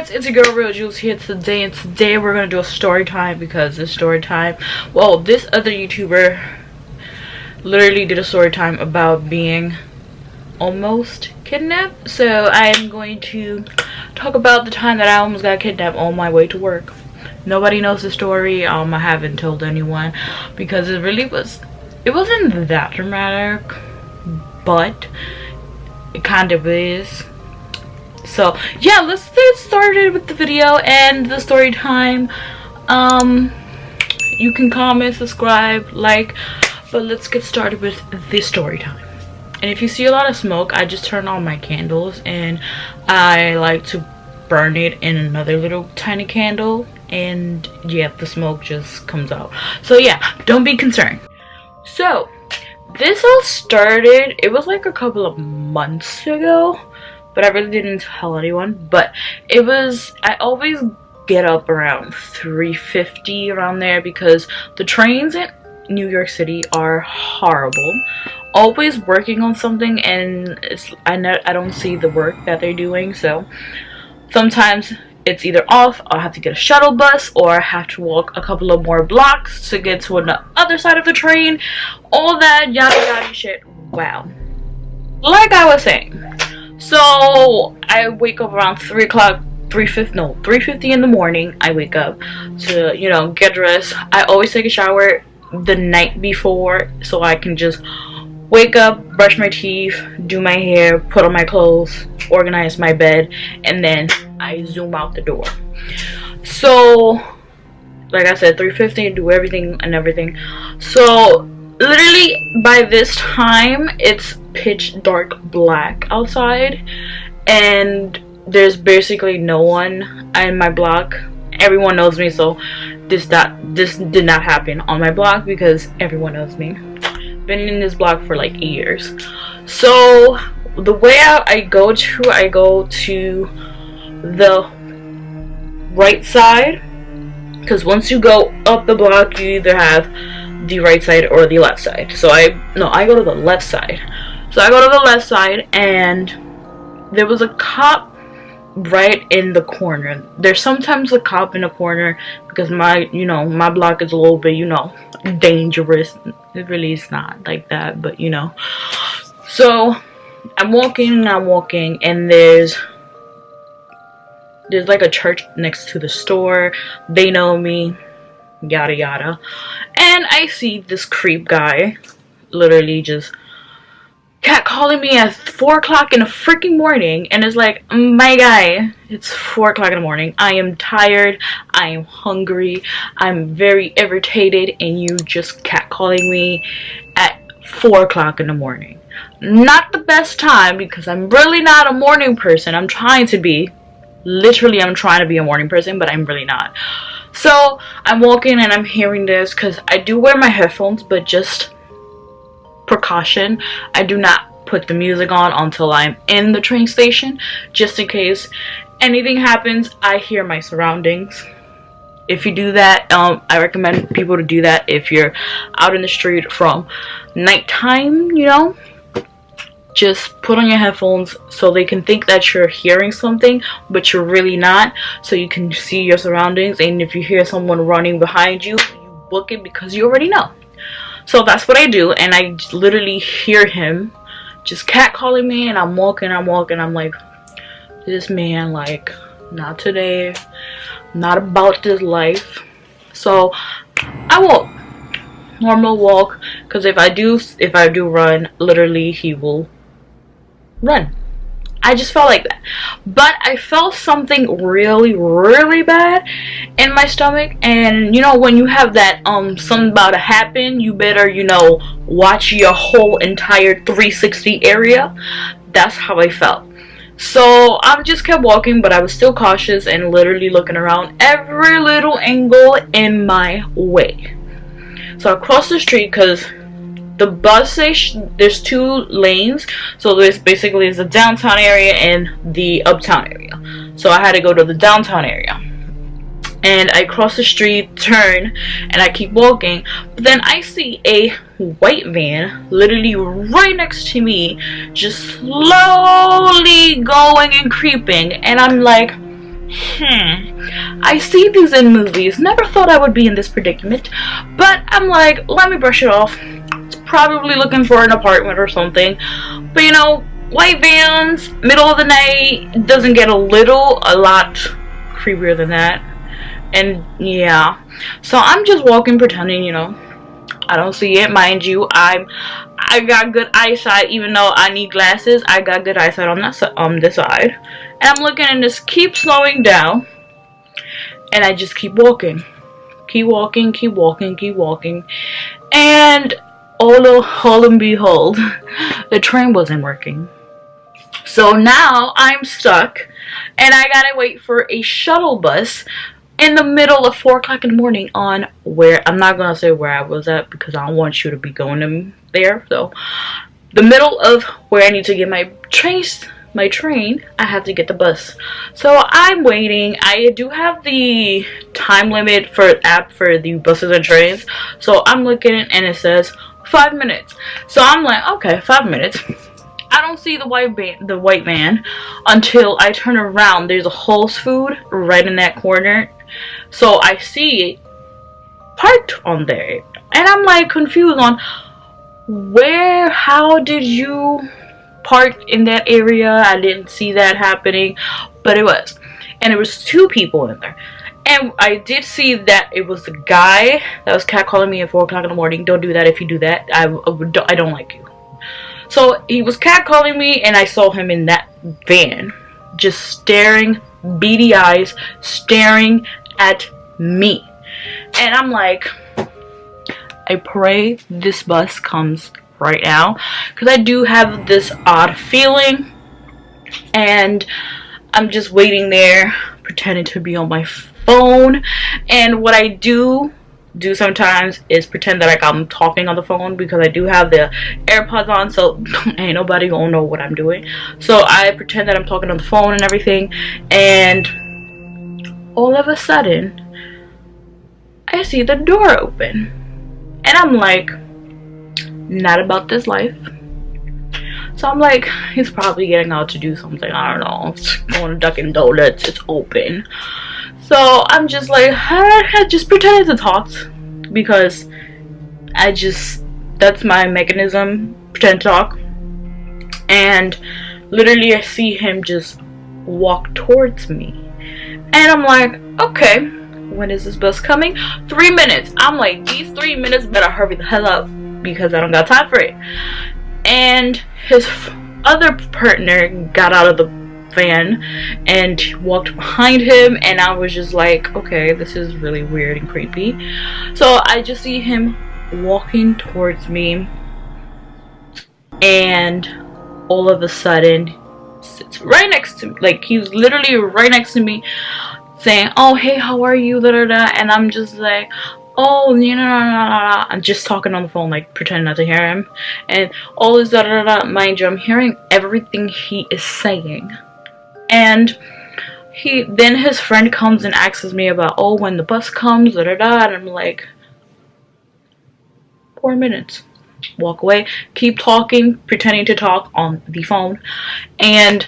guys, it's your girl Real Jules here today, and today we're gonna do a story time because it's story time. Well, this other YouTuber literally did a story time about being almost kidnapped, so I'm going to talk about the time that I almost got kidnapped on my way to work. Nobody knows the story. I haven't told anyone because it wasn't that dramatic, but it kind of is. So yeah, let's get started with the video and the story time. You can comment, subscribe, like, but let's get started with this story time. And if you see a lot of smoke, I just turned on my candles and I like to burn it in another little tiny candle, and yeah, the smoke just comes out. So yeah, don't be concerned. So this all started, it was like a couple of months ago, but I really didn't tell anyone. But it was, I always get up around 3:50 around there because the trains in New York City are horrible. Always working on something, and I don't see the work that they're doing, so sometimes it's either off, I'll have to get a shuttle bus, or I have to walk a couple of more blocks to get to the other side of the train. All that yada yada shit. Wow. Like I was saying, so I wake up around 3 o'clock, 3:50 in the morning. I wake up to, you know, get dressed. I always take a shower the night before so I can just wake up, brush my teeth, do my hair, put on my clothes, organize my bed, and then I zoom out the door. So like I said, 3:50, do everything and everything. So literally by this time it's pitch dark black outside, and there's basically no one in my block. Everyone knows me, so this did not happen on my block because everyone knows me. Been in this block for like 8 years. So the way I go to the right side, because once you go up the block you either have the right side or the left side. So I go to the left side. So I go to the left side, and there was a cop right in the corner. There's sometimes a cop in the corner because my block is a little bit, dangerous. It really is not like that, but so I'm walking, and there's like a church next to the store. They know me, yada yada, and I see this creep guy literally just catcalling me at 4 o'clock in the freaking morning, and it's like, my guy, it's 4 o'clock in the morning. I am tired, I am hungry, I'm very irritated, and you just catcalling me at 4 o'clock in the morning. Not the best time, because I'm really not a morning person. I'm trying to be. Literally, I'm trying to be a morning person, but I'm really not. So I'm walking and I'm hearing this, because I do wear my headphones, but just precaution, I do not put the music on until I'm in the train station, just in case anything happens. I hear my surroundings. If you do that, I recommend people to do that if you're out in the street from nighttime. Just put on your headphones so they can think that you're hearing something, but you're really not, so you can see your surroundings. And if you hear someone running behind you, you book it because you already know. So that's what I do, and I literally hear him just catcalling me, and I'm walking, I'm like, this man, like, not today, not about this life. So I walk, normal walk, because if I do run, literally he will run. I just felt like that, but I felt something really, really bad in my stomach. And when you have that something about to happen, you better watch your whole entire 360 area. That's how I felt. So I just kept walking, but I was still cautious and literally looking around every little angle in my way. So I crossed the street, because the bus station, there's 2 lanes, so there's a downtown area and the uptown area. So I had to go to the downtown area, and I cross the street, turn, and I keep walking. But then I see a white van literally right next to me, just slowly going and creeping, and I'm like, I see these in movies. Never thought I would be in this predicament. But I'm like, let me brush it off. It's probably looking for an apartment or something. But you know, white vans, middle of the night, doesn't get a lot creepier than that. And yeah. So I'm just walking pretending, you know, I don't see it. Mind you, I got good eyesight. Even though I need glasses, I got good eyesight on this side. And I'm looking and just keep slowing down. And I just keep walking. Keep walking, keep walking, keep walking. And all and behold, the train wasn't working. So now I'm stuck. And I gotta wait for a shuttle bus in the middle of 4 o'clock in the morning on where, I'm not gonna say where I was at because I don't want you to be going there. So the middle of where I need to get my train, I have to get the bus. So I'm waiting. I do have the time limit for app for the buses and trains. So I'm looking and it says 5 minutes. So I'm like, okay, 5 minutes. I don't see the white van until I turn around. There's a Whole Foods right in that corner. So I see it parked on there. And I'm like confused on how did you park in that area? I didn't see that happening, but it was. And there was 2 people in there. And I did see that it was the guy that was catcalling me at 4 o'clock in the morning. Don't do that. If you do that, I don't like you. So he was catcalling me, and I saw him in that van, just staring, beady eyes, staring at me. And I'm like, I pray this bus comes right now, because I do have this odd feeling. And I'm just waiting there, pretending to be on my phone. And what I do sometimes is pretend that I'm talking on the phone, because I do have the AirPods on, so ain't nobody gonna know what I'm doing. So I pretend that I'm talking on the phone and everything, and all of a sudden I see the door open, and I'm like, not about this life. So I'm like, he's probably getting out to do something, I don't know, going to Dunkin' Donuts, it's open. So I'm just like, I just pretended to talk, because that's my mechanism, pretend to talk. And literally I see him just walk towards me. And I'm like, okay, when is this bus coming? 3 minutes. I'm like, these 3 minutes better hurry the hell up, because I don't got time for it. And his other partner got out of the van and walked behind him, and I was just like, okay, this is really weird and creepy. So I just see him walking towards me, and all of a sudden sits right next to me, like he was literally right next to me, saying, oh hey, how are you, da, da, da. And I'm just like, oh, you know, I'm just talking on the phone, like pretending not to hear him, and all this da, da, da. Mind you, I'm hearing everything he is saying. And then his friend comes and asks me about, oh, when the bus comes, da da da. And I'm like, 4 minutes. Walk away, keep talking, pretending to talk on the phone, and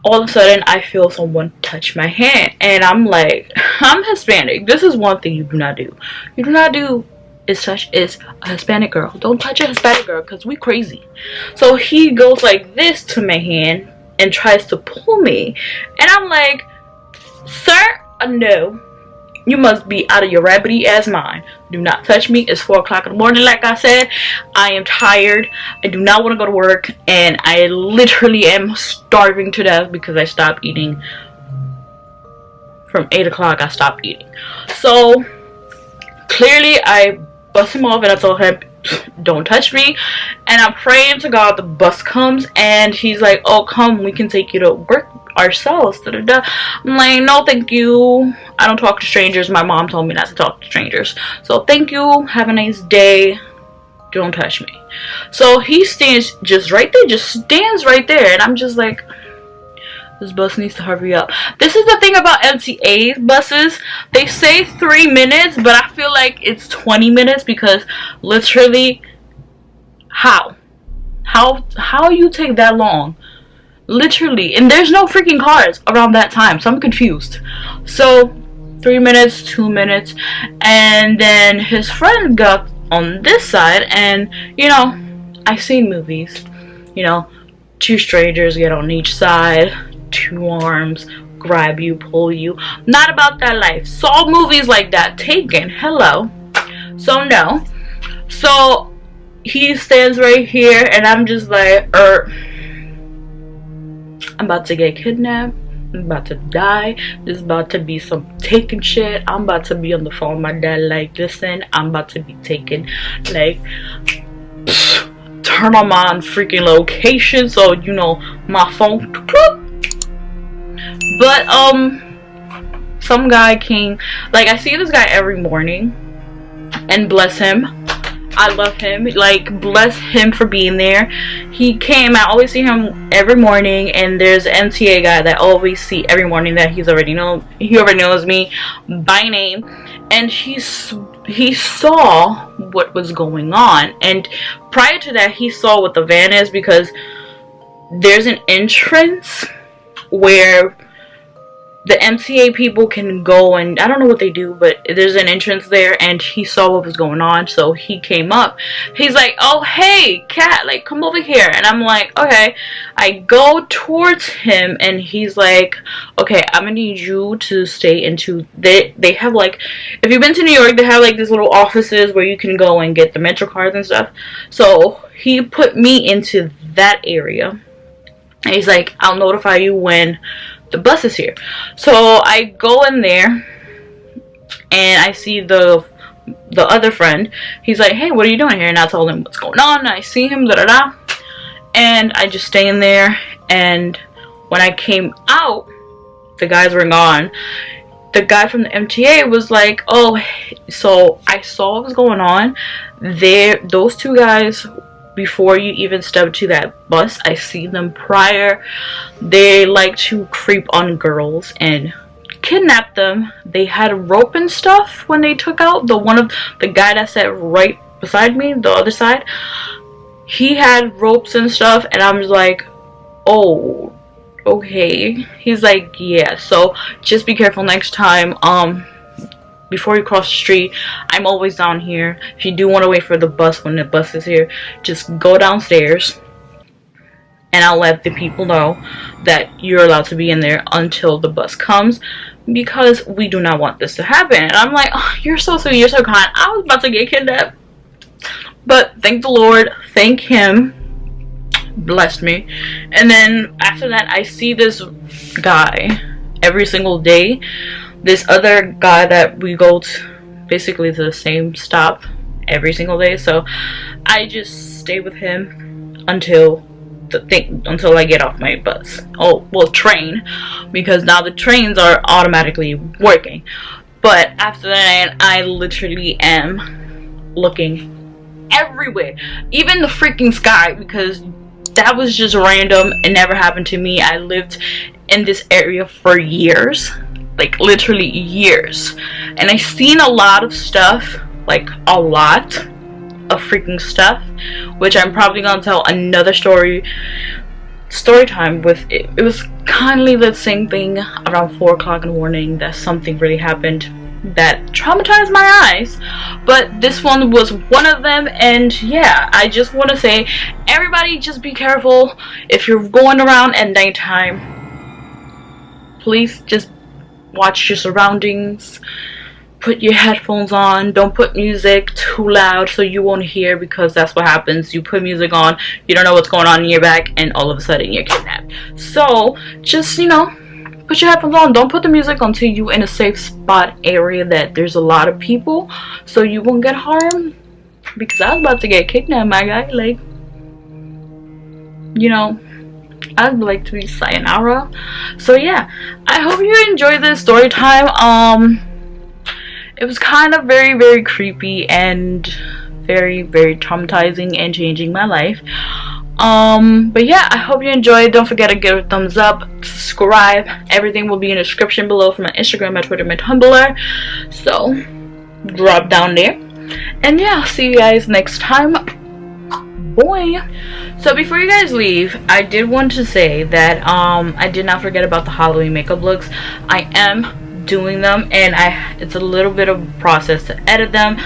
all of a sudden I feel someone touch my hand, and I'm like, I'm Hispanic. This is one thing you do not do. You do not do is touch a Hispanic girl. Don't touch a Hispanic girl, because we crazy. So he goes like this to my hand and tries to pull me, and I'm like, sir, no, you must be out of your rabbity ass mind. Do not touch me. It's 4 o'clock in the morning. Like I said, I am tired. I do not want to go to work, and I literally am starving to death, because I stopped eating from 8 o'clock. I stopped eating. So clearly I bust him off, and I told him, don't touch me. And I'm praying to God the bus comes, and he's like, oh, come, we can take you to work ourselves, da, da, da. I'm like, no thank you, I don't talk to strangers. My mom told me not to talk to strangers, so thank you, have a nice day, don't touch me. So he stands just right there, and I'm just like, this bus needs to hurry up. This is the thing about MTA buses. They say 3 minutes, but I feel like it's 20 minutes, because literally, how you take that long? literally, and there's no freaking cars around that time, so I'm confused. So 3 minutes, 2 minutes, and then his friend got on this side, and you know, I've seen movies, you know, two strangers get on each side, two arms grab you, pull you. Not about that life. Saw movies like that. Taken. Hello. So no. So he stands right here, and I'm just like, I'm about to get kidnapped. I'm about to die. This is about to be some taken shit. I'm about to be on the phone with my dad like, listen, I'm about to be taken. Like, turn on my freaking location so you know my phone. But some guy came. Like, I see this guy every morning, and bless him, I love him. Like, bless him for being there. He came. I always see him every morning, and there's an MTA guy that I always see every morning that he already knows me by name, and he saw what was going on. And prior to that, he saw what the van is, because there's an entrance where the MTA people can go, and I don't know what they do, but there's an entrance there, and he saw what was going on, so he came up. He's like, oh hey cat, like come over here. And I'm like, okay. I go towards him, and he's like, okay, I'm gonna need you to stay into, they have, like, if you've been to New York, they have like these little offices where you can go and get the Metro cards and stuff. So he put me into that area, and he's like, I'll notify you when the bus is here. So I go in there, and I see the other friend. He's like, hey, what are you doing here? And I told him what's going on, and I see him, and I just stay in there. And when I came out, the guys were gone. The guy from the MTA was like, oh, so I saw what was going on there. Those two guys, before you even step to that bus, I see them prior. They like to creep on girls and kidnap them. They had rope and stuff when they took out the guy that sat right beside me, the other side. He had ropes and stuff, and I'm just like, oh, okay. He's like, yeah, so just be careful next time. Before you cross the street, I'm always down here. If you do want to wait for the bus when the bus is here, just go downstairs, and I'll let the people know that you're allowed to be in there until the bus comes, because we do not want this to happen. And I'm like, oh, you're so sweet, you're so kind. I was about to get kidnapped, but thank the Lord, thank him, blessed me. And then after that, I see this guy every single day. This other guy that we go to, basically to the same stop every single day. So I just stay with him until I get off my bus. Oh, well, train, because now the trains are automatically working. But after that, I literally am looking everywhere, even the freaking sky, because that was just random. It never happened to me. I lived in this area for years. Like literally years, and I've seen a lot of stuff, like a lot of freaking stuff, which I'm probably gonna tell another story time with. It was kindly the same thing around 4 o'clock in the morning that something really happened that traumatized my eyes, but this one was one of them. And yeah, I just want to say, everybody, just be careful if you're going around at nighttime. Please just watch your surroundings. Put your headphones on. Don't put music too loud so you won't hear, because that's what happens. You put music on, you don't know what's going on in your back, and all of a sudden you're kidnapped. So just, you know, put your headphones on. Don't put the music until you're in a safe spot area that there's a lot of people, so you won't get harmed. Because I was about to get kidnapped, my guy. Like, you know, I'd like to be sayonara. So yeah, I hope you enjoyed this story time. It was kind of very, very creepy and very, very traumatizing and changing my life. But yeah, I hope you enjoyed. Don't forget to give it a thumbs up, subscribe. Everything will be in the description below for my Instagram, my Twitter, my Tumblr. So drop down there. And yeah, I'll see you guys next time. boy. So before you guys leave, I did want to say that I did not forget about the Halloween makeup looks. I am doing them, and it's a little bit of a process to edit them,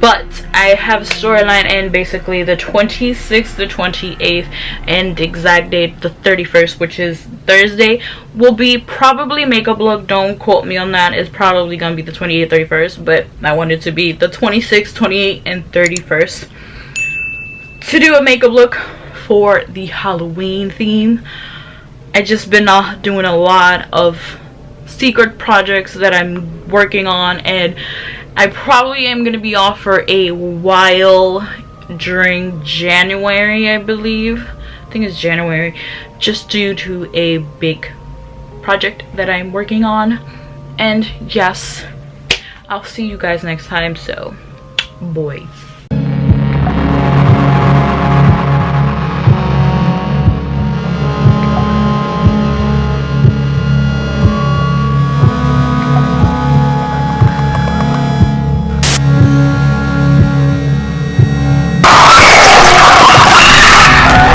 but I have a storyline, and basically the 26th, the 28th, and the exact date, the 31st, which is Thursday, will be probably makeup look. Don't quote me on that. It's probably gonna be the 28th, 31st, but I want it to be the 26th, 28th, and 31st to do a makeup look for the Halloween theme. I just been doing a lot of secret projects that I'm working on, and I probably am going to be off for a while during January, I believe. I think it's January, just due to a big project that I'm working on. And yes, I'll see you guys next time, so boys.